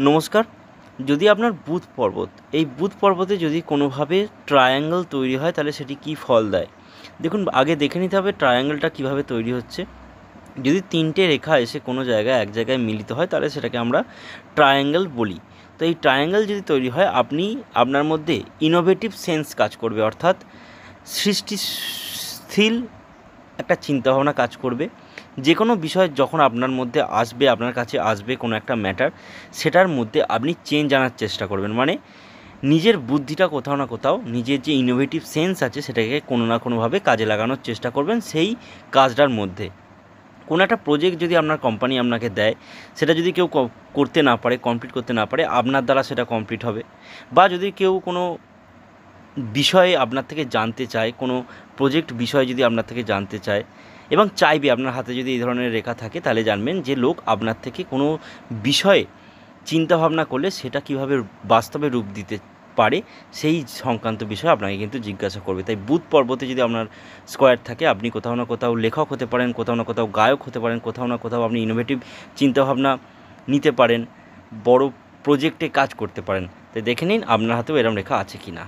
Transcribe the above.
নমস্কার। যদি আপনার বুধ পর্বত, এই বুধ পর্বতে যদি কোনোভাবে ট্রায়াঙ্গেল তৈরি হয় তাহলে সেটি কী ফল দেয়? দেখুন, আগে দেখে নিতে হবে ট্রায়াঙ্গেলটা কীভাবে তৈরি হচ্ছে। যদি 3টে রেখা এসে কোনো জায়গায় এক জায়গায় মিলিত হয় তাহলে সেটাকে আমরা ট্রায়াঙ্গেল বলি। তো এই ট্রায়াঙ্গেল যদি তৈরি হয়, আপনার মধ্যে ইনোভেটিভ সেন্স কাজ করবে, অর্থাৎ সৃষ্টিশীল একটা চিন্তাভাবনা কাজ করবে। যে কোনো বিষয় যখন আপনার মধ্যে আসবে, আপনার কাছে আসবে কোনো একটা ম্যাটার, সেটার মধ্যে আপনি চেঞ্জ আনার চেষ্টা করবেন। মানে নিজের বুদ্ধিটা কোথাও না কোথাও, নিজের যে ইনোভেটিভ সেন্স আছে সেটাকে কোনো না কোনোভাবে কাজে লাগানোর চেষ্টা করবেন সেই কাজটার মধ্যে। কোনো একটা প্রজেক্ট যদি আপনার কোম্পানি আপনাকে দেয়, সেটা যদি কেউ করতে না পারে, কমপ্লিট করতে না পারে, আপনার দ্বারা সেটা কমপ্লিট হবে। বা যদি কেউ কোনো বিষয়ে আপনার থেকে জানতে চায়, কোনো প্রজেক্ট বিষয়ে যদি আপনার থেকে জানতে চায় এবং চাইবে, আপনার হাতে যদি এই ধরনের রেখা থাকে তাহলে জানবেন যে লোক আপনার থেকে কোনো বিষয়ে চিন্তাভাবনা করলে সেটা কীভাবে বাস্তবে রূপ দিতে পারে সেই সংক্রান্ত বিষয়ে আপনাকে কিন্তু জিজ্ঞাসা করবে। তাই বুধ পর্বতে যদি আপনার স্কোয়ার থাকে, আপনি কোথাও না কোথাও লেখক হতে পারেন, কোথাও না কোথাও গায়ক হতে পারেন, কোথাও না কোথাও আপনি ইনোভেটিভ চিন্তাভাবনা নিতে পারেন, বড় প্রজেক্টে কাজ করতে পারেন। তাই দেখে নিন আপনার হাতেও এরম রেখা আছে কি না।